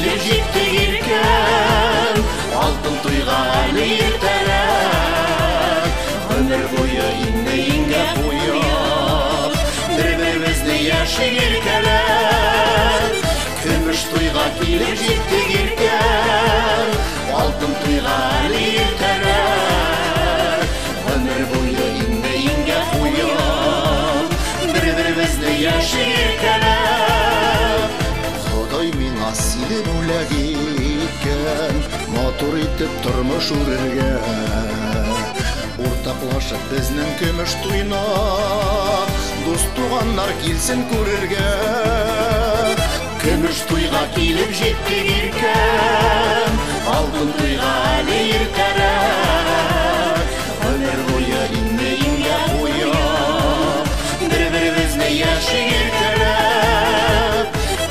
килеп җиттек иркен, алтын туйга әле иртәрәк. Гомер буе инде буяп, бер-беребезне яшик иркәләп. Көмеш туйга килеп җиттек иркен, алтын туйга әле иртәрәк. Гомер буе инде буяп, бер-беребезне яшик иркәләп. Ходай миңа сине бүләк иткән, матур итеп тормыш үрергә. Уртаклашып безнең көмеш туйна, дус туганнар килсен күрергә. Көмеш туйга килеп җиттек иркен, алтын туйга әле иртәрәк. Гомер буе инде буяп, бер-беребезне яшик иркәләп.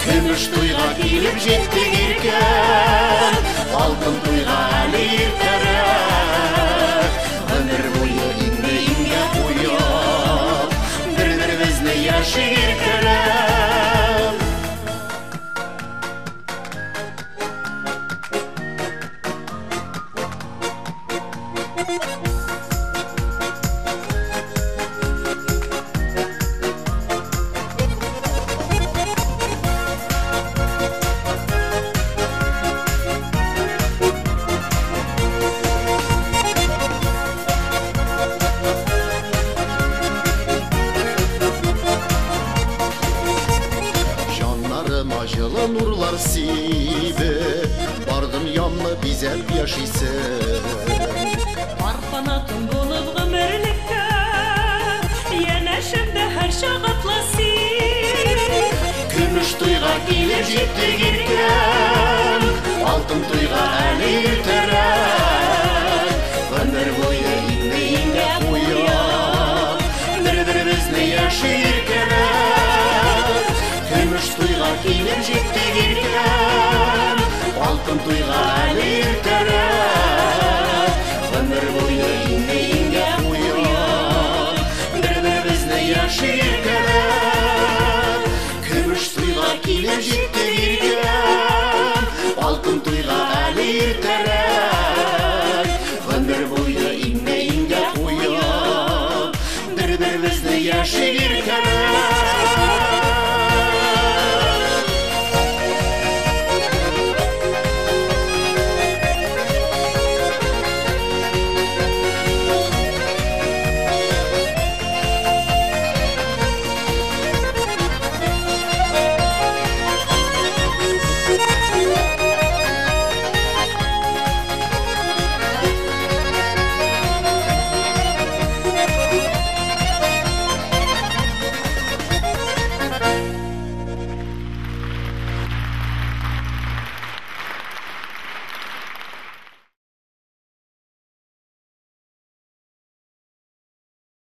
Көмеш туйга килеп җиттек иркен, алтын туйга әле иртәрәк. Гомер буе инде буяп, бер-беребезне яшик иркәләп. Җылы нурлар сибеп, бардым янны бизәп яшисен. Арпанатым булып гомерлеккә, янәшемдә һәр чак атласин. Көмеш туйга килеп җиттек иркен, алтын туйга әле иртәрәк. Гомер буе инде буяп, бер-беребезне яшик иркәләп. Көмеш туйга килеп җиттек иркен, алтын туйга әле иртәрәк. Гомер буе инде буяп, бер-беребезне яшик иркәләп. Көмеш туйга килеп җиттек иркен, алтын туйга әле иртәрәк. Гомер буе инде буяп, бер-беребезне яшик